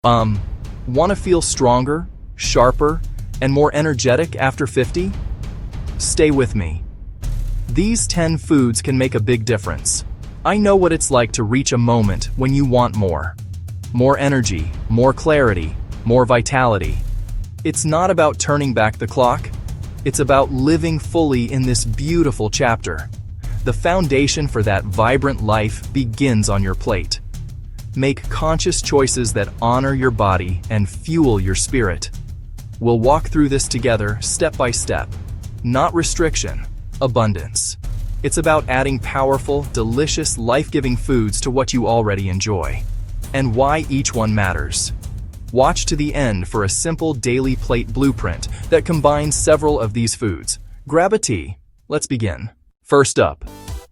Want to feel stronger, sharper, and more energetic after 50? Stay with me. These 10 foods can make a big difference. I know what it's like to reach a moment when you want more. More energy, more clarity, more vitality. It's not about turning back the clock. It's about living fully in this beautiful chapter. The foundation for that vibrant life begins on your plate. Make conscious choices that honor your body and fuel your spirit. We'll walk through this together step by step. Not restriction, abundance. It's about adding powerful, delicious, life-giving foods to what you already enjoy. And why each one matters. Watch to the end for a simple daily plate blueprint that combines several of these foods. Grab a tea. Let's begin. First up,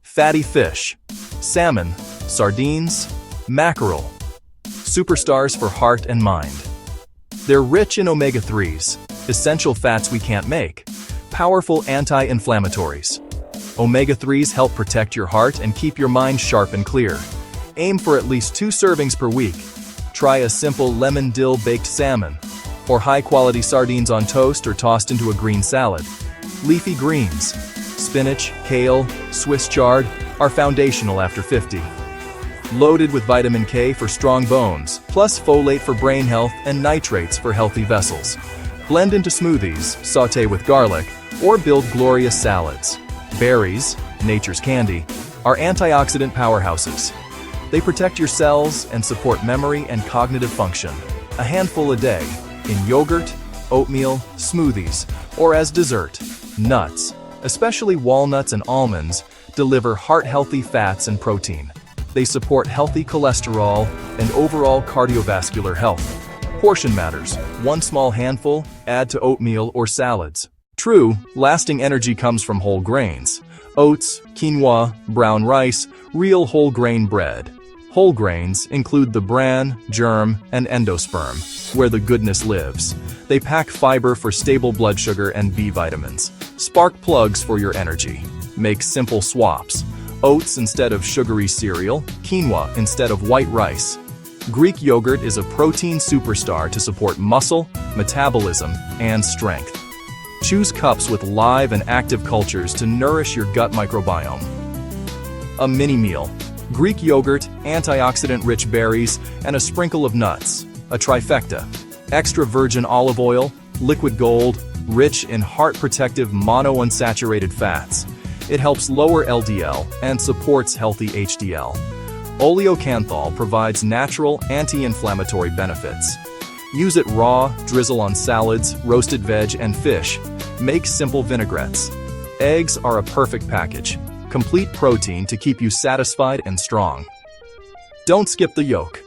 fatty fish. Salmon, sardines, mackerel. Superstars for heart and mind. They're rich in omega-3s, essential fats we can't make. Powerful anti-inflammatories. Omega-3s help protect your heart and keep your mind sharp and clear. Aim for at least 2 servings per week. Try a simple lemon dill baked salmon, or high-quality sardines on toast or tossed into a green salad. Leafy greens, spinach, kale, Swiss chard, are foundational after 50. Loaded with vitamin K for strong bones, plus folate for brain health and nitrates for healthy vessels. Blend into smoothies, saute with garlic, or build glorious salads. Berries, nature's candy, are antioxidant powerhouses. They protect your cells and support memory and cognitive function. A handful a day, in yogurt, oatmeal, smoothies, or as dessert. Nuts, especially walnuts and almonds, deliver heart-healthy fats and protein. They support healthy cholesterol and overall cardiovascular health. Portion matters. 1 small handful, add to oatmeal or salads. True, lasting energy comes from whole grains. Oats, quinoa, brown rice, real whole grain bread. Whole grains include the bran, germ, and endosperm, where the goodness lives. They pack fiber for stable blood sugar and B vitamins. Spark plugs for your energy. Make simple swaps. Oats instead of sugary cereal, quinoa instead of white rice. Greek yogurt is a protein superstar to support muscle, metabolism, and strength. Choose cups with live and active cultures to nourish your gut microbiome. A mini meal. Greek yogurt, antioxidant-rich berries, and a sprinkle of nuts. A trifecta. Extra virgin olive oil, liquid gold, rich in heart-protective monounsaturated fats. It helps lower LDL and supports healthy HDL. Oleocanthal provides natural anti-inflammatory benefits. Use it raw, drizzle on salads, roasted veg, and fish. Make simple vinaigrettes. Eggs are a perfect package. Complete protein to keep you satisfied and strong. Don't skip the yolk.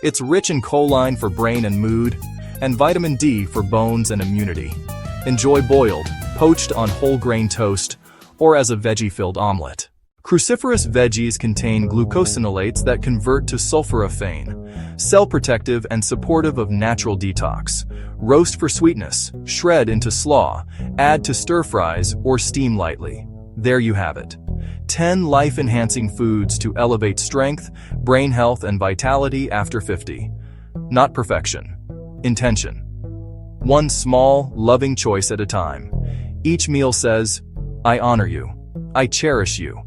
It's rich in choline for brain and mood, and vitamin D for bones and immunity. Enjoy boiled, poached on whole grain toast, or as a veggie-filled omelet. Cruciferous veggies contain glucosinolates that convert to sulforaphane, cell-protective and supportive of natural detox. Roast for sweetness, shred into slaw, add to stir-fries, or steam lightly. There you have it. 10 life-enhancing foods to elevate strength, brain health, and vitality after 50. Not perfection. Intention. 1 small, loving choice at a time. Each meal says, I honor you. I cherish you.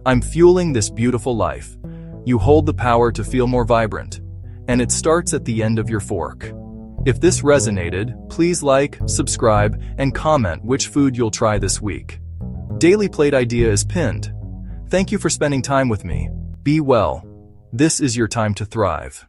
I'm fueling this beautiful life. You hold the power to feel more vibrant. And it starts at the end of your fork. If this resonated, please like, subscribe, and comment which food you'll try this week. Daily Plate idea is pinned. Thank you for spending time with me. Be well. This is your time to thrive.